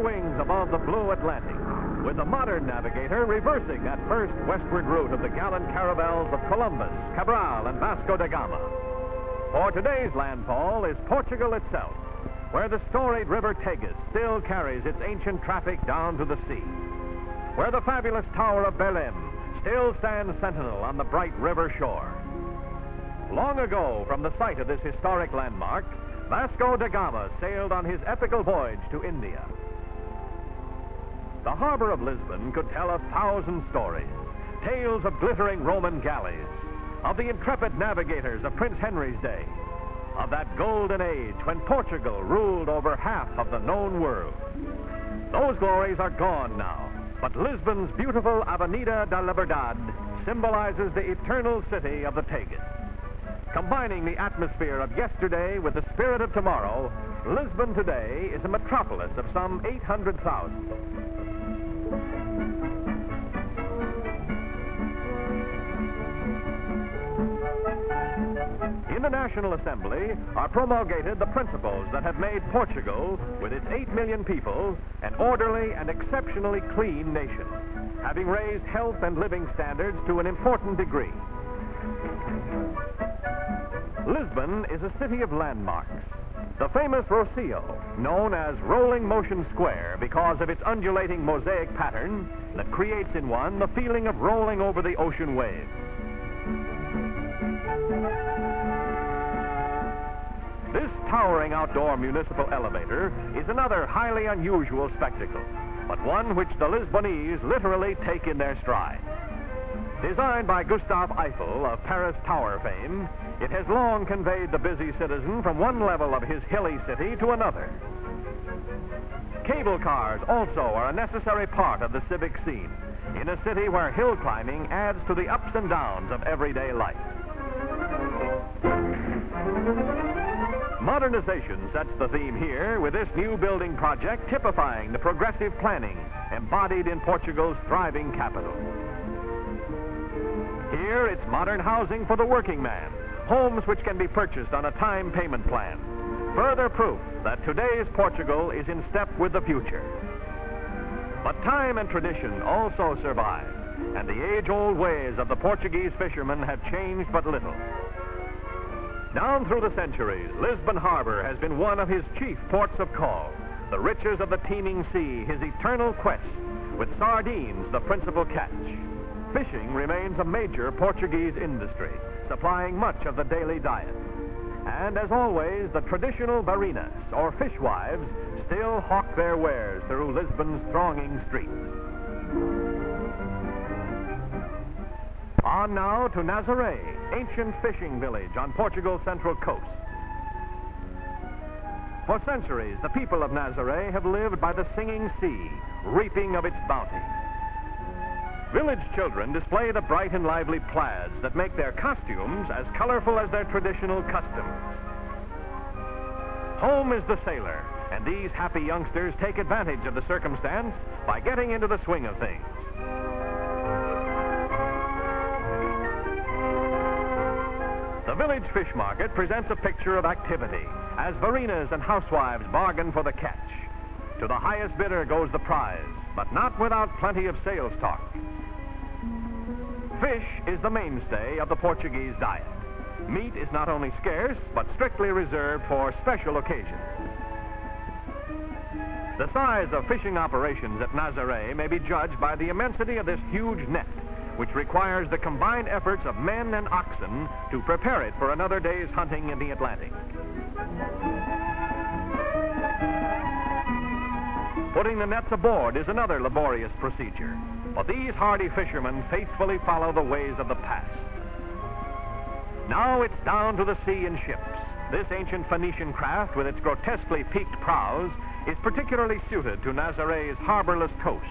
wings above the blue Atlantic, with the modern navigator reversing that first westward route of the gallant caravels of Columbus, Cabral, and Vasco da Gama. For today's landfall is Portugal itself, where the storied river Tagus still carries its ancient traffic down to the sea, where the fabulous Tower of Belém still stands sentinel on the bright river shore. Long ago, from the site of this historic landmark, Vasco da Gama sailed on his epical voyage to India. The harbor of Lisbon could tell 1,000 stories, tales of glittering Roman galleys, of the intrepid navigators of Prince Henry's day, of that golden age when Portugal ruled over half of the known world. Those glories are gone now, but Lisbon's beautiful Avenida da Liberdade symbolizes the eternal city of the Tagus. Combining the atmosphere of yesterday with the spirit of tomorrow, Lisbon today is a metropolis of some 800,000. In the National Assembly are promulgated the principles that have made Portugal, with its 8 million people, an orderly and exceptionally clean nation, having raised health and living standards to an important degree. Lisbon is a city of landmarks. The famous Rocio, known as Rolling Motion Square because of its undulating mosaic pattern that creates in one the feeling of rolling over the ocean waves. This towering outdoor municipal elevator is another highly unusual spectacle, but one which the Lisbonese literally take in their stride. Designed by Gustave Eiffel of Paris Tower fame, it has long conveyed the busy citizen from one level of his hilly city to another. Cable cars also are a necessary part of the civic scene, in a city where hill climbing adds to the ups and downs of everyday life. Modernization sets the theme here, with this new building project typifying the progressive planning embodied in Portugal's thriving capital. Here, it's modern housing for the working man, homes which can be purchased on a time payment plan. Further proof that today's Portugal is in step with the future. But time and tradition also survive, and the age-old ways of the Portuguese fishermen have changed but little. Down through the centuries, Lisbon Harbor has been one of his chief ports of call, the riches of the teeming sea his eternal quest, with sardines the principal catch. Fishing remains a major Portuguese industry, supplying much of the daily diet. And as always, the traditional barinas, or fishwives, still hawk their wares through Lisbon's thronging streets. On now to Nazaré, ancient fishing village on Portugal's central coast. For centuries, the people of Nazaré have lived by the singing sea, reaping of its bounty. Village children display the bright and lively plaids that make their costumes as colorful as their traditional customs. Home is the sailor, and these happy youngsters take advantage of the circumstance by getting into the swing of things. The village fish market presents a picture of activity, as varinas and housewives bargain for the catch. To the highest bidder goes the prize, but not without plenty of sales talk. Fish is the mainstay of the Portuguese diet. Meat is not only scarce, but strictly reserved for special occasions. The size of fishing operations at Nazaré may be judged by the immensity of this huge net, which requires the combined efforts of men and oxen to prepare it for another day's hunting in the Atlantic. Putting the nets aboard is another laborious procedure, but these hardy fishermen faithfully follow the ways of the past. Now it's down to the sea in ships. This ancient Phoenician craft, with its grotesquely peaked prows, is particularly suited to Nazaré's harborless coast,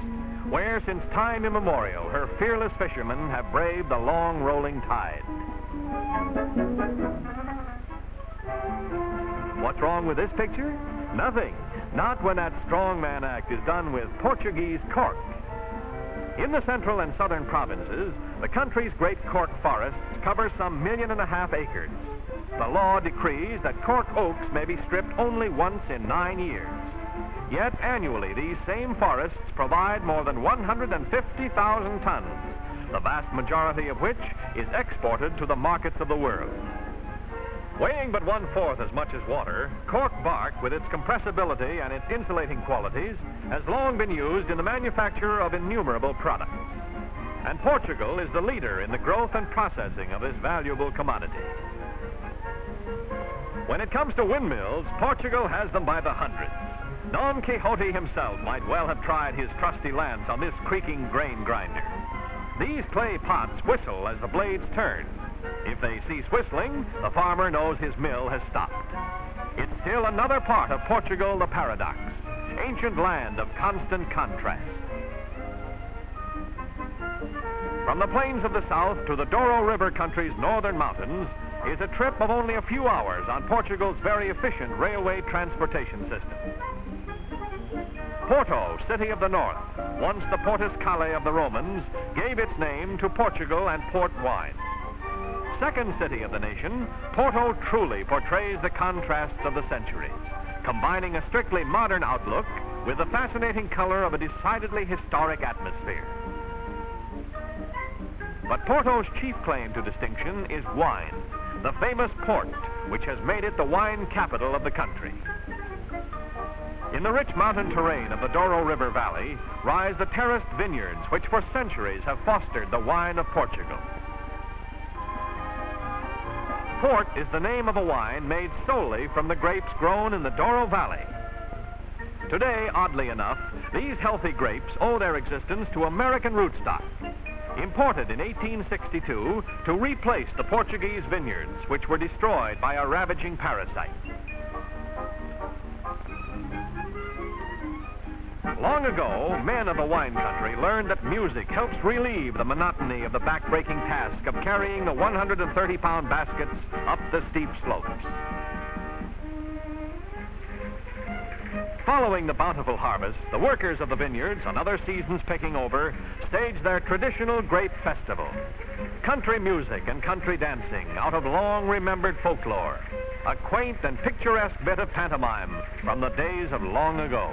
where since time immemorial her fearless fishermen have braved the long rolling tide. What's wrong with this picture? Nothing. Not when that strongman act is done with Portuguese cork. In the central and southern provinces, the country's great cork forests cover some 1.5 million acres. The law decrees that cork oaks may be stripped only once in 9 years. Yet annually, these same forests provide more than 150,000 tons, the vast majority of which is exported to the markets of the world. Weighing but 1/4 as much as water, cork bark, with its compressibility and its insulating qualities, has long been used in the manufacture of innumerable products. And Portugal is the leader in the growth and processing of this valuable commodity. When it comes to windmills, Portugal has them by the hundreds. Don Quixote himself might well have tried his trusty lance on this creaking grain grinder. These clay pots whistle as the blades turn. If they cease whistling, the farmer knows his mill has stopped. It's still another part of Portugal, the paradox, ancient land of constant contrast. From the plains of the south to the Douro River country's northern mountains is a trip of only a few hours on Portugal's very efficient railway transportation system. Porto, city of the north, once the Portus Cale of the Romans, gave its name to Portugal and port wine. Second city of the nation, Porto truly portrays the contrasts of the centuries, combining a strictly modern outlook with the fascinating color of a decidedly historic atmosphere. But Porto's chief claim to distinction is wine, the famous port, which has made it the wine capital of the country. In the rich mountain terrain of the Douro River Valley rise the terraced vineyards which for centuries have fostered the wine of Portugal. Port is the name of a wine made solely from the grapes grown in the Douro Valley. Today, oddly enough, these healthy grapes owe their existence to American rootstock, imported in 1862 to replace the Portuguese vineyards, which were destroyed by a ravaging parasite. Long ago, men of the wine country learned that music helps relieve the monotony of the back-breaking task of carrying the 130-pound baskets up the steep slopes. Following the bountiful harvest, the workers of the vineyards, on other seasons picking over, stage their traditional grape festival. Country music and country dancing out of long-remembered folklore. A quaint and picturesque bit of pantomime from the days of long ago.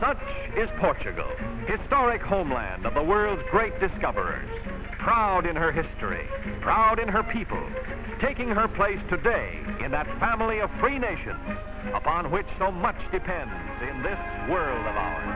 Such is Portugal, historic homeland of the world's great discoverers, proud in her history, proud in her people, taking her place today in that family of free nations upon which so much depends in this world of ours.